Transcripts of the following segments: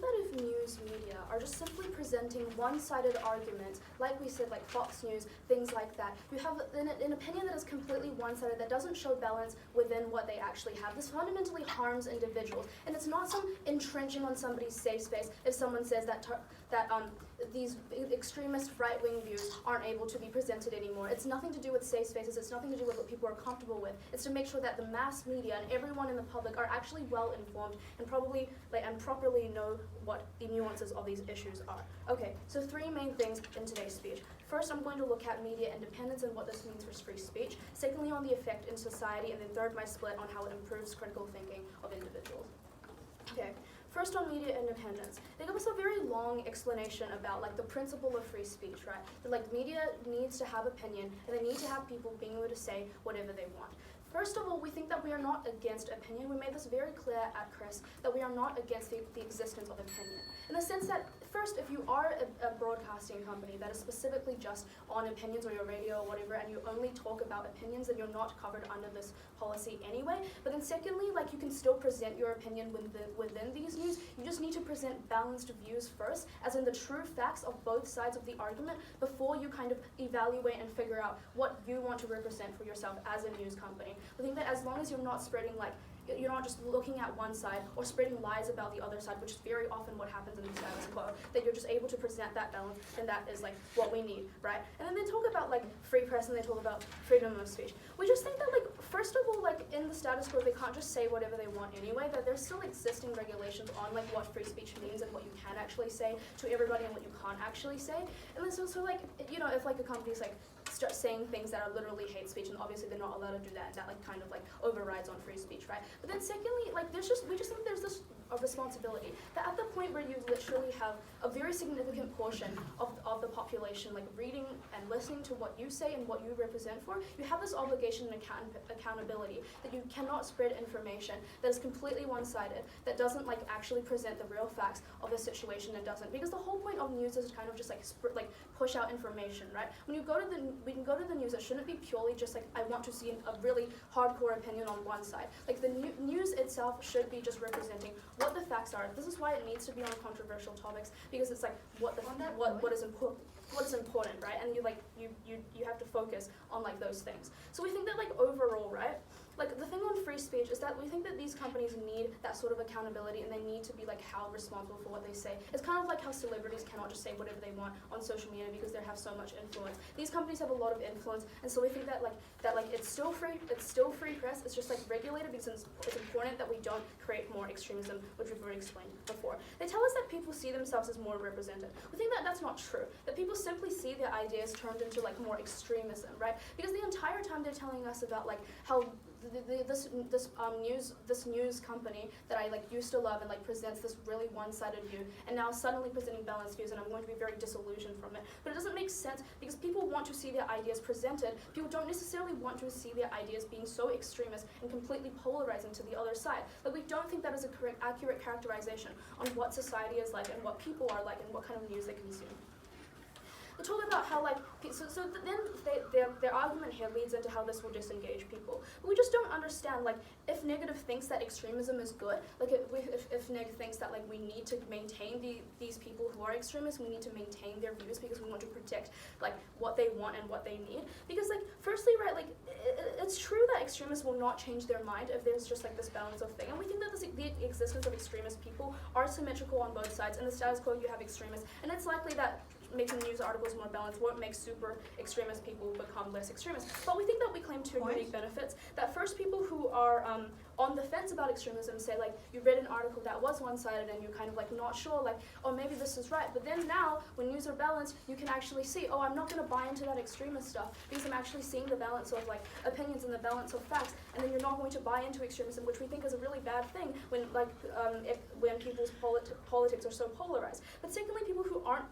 think that if news media are just simply presenting one-sided arguments, like we said, like Fox News, things like that, you have an opinion that is completely one-sided, that doesn't show balance within what they actually have. This fundamentally harms individuals, and it's not some entrenching on somebody's safe space if someone says that these extremist right-wing views aren't able to be presented anymore. It's nothing to do with safe spaces, it's nothing to do with what people are comfortable with. It's to make sure that the mass media and everyone in the public are actually well informed and properly know what the nuances of these issues are. Okay, so 3 main things in today's speech. First, I'm going to look at media independence and what this means for free speech. Secondly, on the effect in society, and then third, my split on how it improves critical thinking of individuals. Okay. First, on media independence, they give us a very long explanation about the principle of free speech, right? That media needs to have opinion, and they need to have people being able to say whatever they want. First of all, we think that we are not against opinion. We made this very clear at Chris, that we are not against the existence of opinion. In the sense that, first, if you are a broadcasting company that is specifically just on opinions, or your radio or whatever, and you only talk about opinions, then you're not covered under this policy anyway. But then secondly, you can still present your opinion within these news. You just need to present balanced views first, as in the true facts of both sides of the argument, before you kind of evaluate and figure out what you want to represent for yourself as a news company. I think that as long as you're not spreading you're not just looking at one side or spreading lies about the other side, which is very often what happens in the status quo, that you're just able to present that balance, and that is what we need, right? And then they talk about free press, and they talk about freedom of speech. We just think that first of all, in the status quo, they can't just say whatever they want anyway, that there's still existing regulations on what free speech means and what you can actually say to everybody and what you can't actually say. And then so if a company's start saying things that are literally hate speech, and obviously they're not allowed to do that, and that kind of overrides on free speech, right? But then secondly, we just think there's this responsibility that at the point where you literally have a very significant portion of the population reading and listening to what you say and what you represent for, you have this obligation and accountability that you cannot spread information that is completely one-sided, that doesn't actually present the real facts of the situation, and doesn't. Because the whole point of news is to kind of just push out information, right? When you go to we can go to the news, it shouldn't be purely just I want to see a really hardcore opinion on one side. The news itself should be just representing what the facts are. This is why it needs to be on controversial topics, because it's what is important, right? And you have to focus on those things. So we think that overall, right? The thing on free speech is that we think that these companies need that sort of accountability, and they need to be held responsible for what they say. It's kind of like how celebrities cannot just say whatever they want on social media because they have so much influence. These companies have a lot of influence, and so we think that it's still free press. It's just regulated because it's important that we don't create more extremism, which we've already explained before. They tell us that people see themselves as more represented. We think that that's not true. That people simply see their ideas turned into more extremism, right? Because the entire time they're telling us about how this news company that I used to love and presents this really one-sided view, and now suddenly presenting balanced views, and I'm going to be very disillusioned from it. But it doesn't make sense, because people want to see their ideas presented. People don't necessarily want to see their ideas being so extremist and completely polarizing to the other side. We don't think that is a accurate characterization on what society is like and what people are like and what kind of news they consume. They talk about how then their argument here leads into how this will disengage people. But we just don't understand if negative thinks that extremism is good, if negative thinks that we need to maintain these people who are extremists, we need to maintain their views because we want to protect what they want and what they need. Because firstly, right, it's true that extremists will not change their mind if there's just this balance of thing, and we think that the existence of extremist people are symmetrical on both sides. In the status quo, you have extremists, and it's likely that making news articles more balanced won't make super extremist people become less extremist. But we think that we claim two unique benefits. That first, people who are on the fence about extremism say you read an article that was one-sided and you're kind of not sure, oh, maybe this is right. But then now, when news are balanced, you can actually see, oh, I'm not going to buy into that extremist stuff because I'm actually seeing the balance of opinions and the balance of facts. And then you're not going to buy into extremism, which we think is a really bad thing when when people's politics are so polarized. But secondly, people who aren't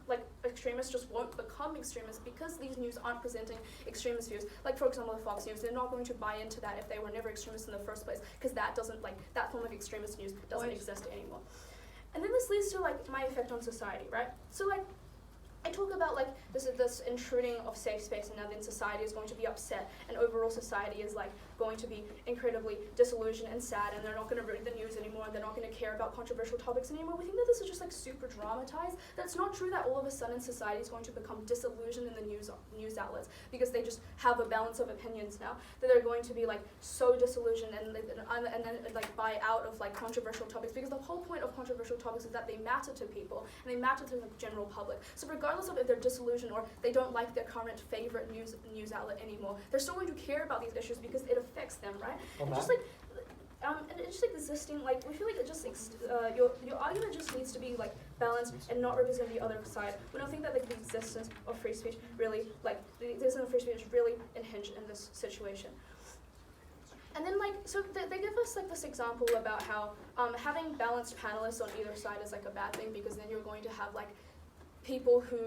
extremists just won't become extremists because these news aren't presenting extremist views. For example, the Fox News, they're not going to buy into that if they were never extremists in the first place, because that doesn't that form of extremist news doesn't exist anymore. And then this leads to my effect on society, right? So I talk about like this intruding of safe space, and now then society is going to be upset, and overall society is like going to be incredibly disillusioned and sad, and they're not going to read the news anymore, and they're not going to care about controversial topics anymore. We think that this is just like super dramatized. That's not true that all of a sudden society is going to become disillusioned in the news outlets because they just have a balance of opinions now. That they're going to be like so disillusioned and then like buy out of like controversial topics, because the whole point of controversial topics is that they matter to people and they matter to the general public. So regardless of if they're disillusioned or they don't like their current favorite news outlet anymore, they're still going to care about these issues because it affects them, right? And just like and it's just existing, like we feel like it just your argument just needs to be like balanced and not represent the other side. We don't think that like the existence of free speech really, like the existence of free speech is really unhinged in this situation. And then like, so they give us like this example about how having balanced panelists on either side is like a bad thing, because then you're going to have like people who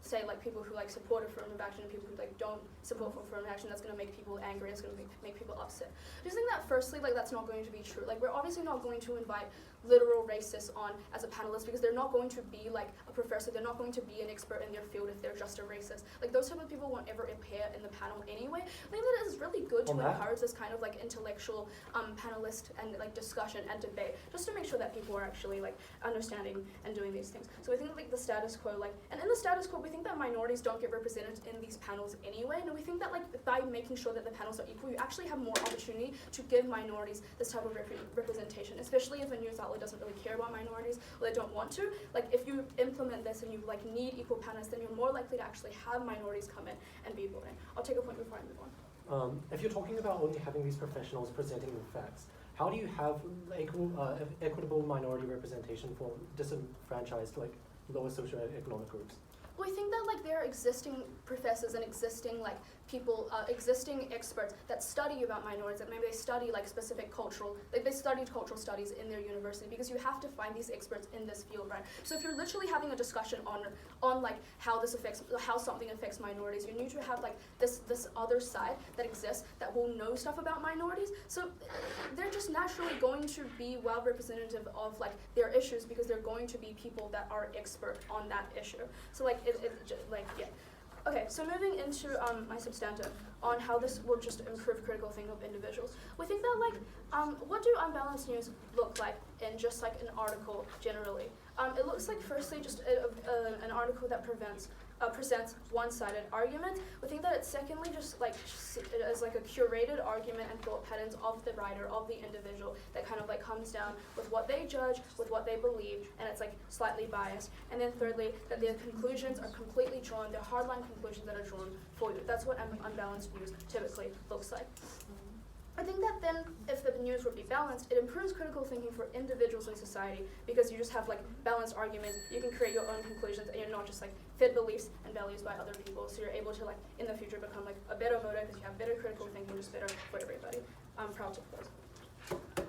say like people who like support affirmative action and people who like don't support affirmative action. That's going to make people angry. It's going to make people upset. I just think that firstly, like that's not going to be true. Like we're obviously not going to invite literal racists on as a panelist, because they're not going to be like a professor. They're not going to be an expert in their field if they're just a racist. Like those type of people won't ever appear in the panel anyway. I think that it is really good to encourage this kind of like intellectual panelist and like discussion and debate, just to make sure that people are actually like understanding and doing these things. So I think like the status quo, like, and in the status quo, we think that minorities don't get represented in these panels anyway. And we think that like by making sure that the panels are equal, you actually have more opportunity to give minorities this type of representation, especially if a news outlet doesn't really care about minorities or they don't want to. Like if you implement this and you like need equal panelists, then you're more likely to actually have minorities come in and be voting. I'll take a point before I move on. If you're talking about only having these professionals presenting the facts, how do you have equitable minority representation for disenfranchised, like lower socioeconomic groups? Well, I think that like there are existing professors and existing like people, existing experts that study about minorities, that maybe they study like specific cultural, like they studied cultural studies in their university, because you have to find these experts in this field, right? So if you're literally having a discussion on like how something affects minorities, you need to have like this other side that exists that will know stuff about minorities. So they're just naturally going to be well representative of like their issues, because they're going to be people that are expert on that issue. So like yeah. Okay, so moving into my substantive on how this will just improve critical thinking of individuals. We think that like, what do unbalanced news look like in just like an article generally? It looks like firstly just an article that presents one-sided argument. We think that it's secondly just like as like a curated argument and thought patterns of the writer, of the individual, that kind of like comes down with what they judge, with what they believe, and it's like slightly biased. And then thirdly, that their conclusions are completely drawn, they're hardline conclusions that are drawn for you. That's what unbalanced news typically looks like. I think that then, if the news would be balanced, it improves critical thinking for individuals in society, because you just have like balanced arguments, you can create your own conclusions, and you're not just like fit beliefs and values by other people, so you're able to like in the future become like a better voter because you have better critical thinking, just better for everybody. I'm proud to close.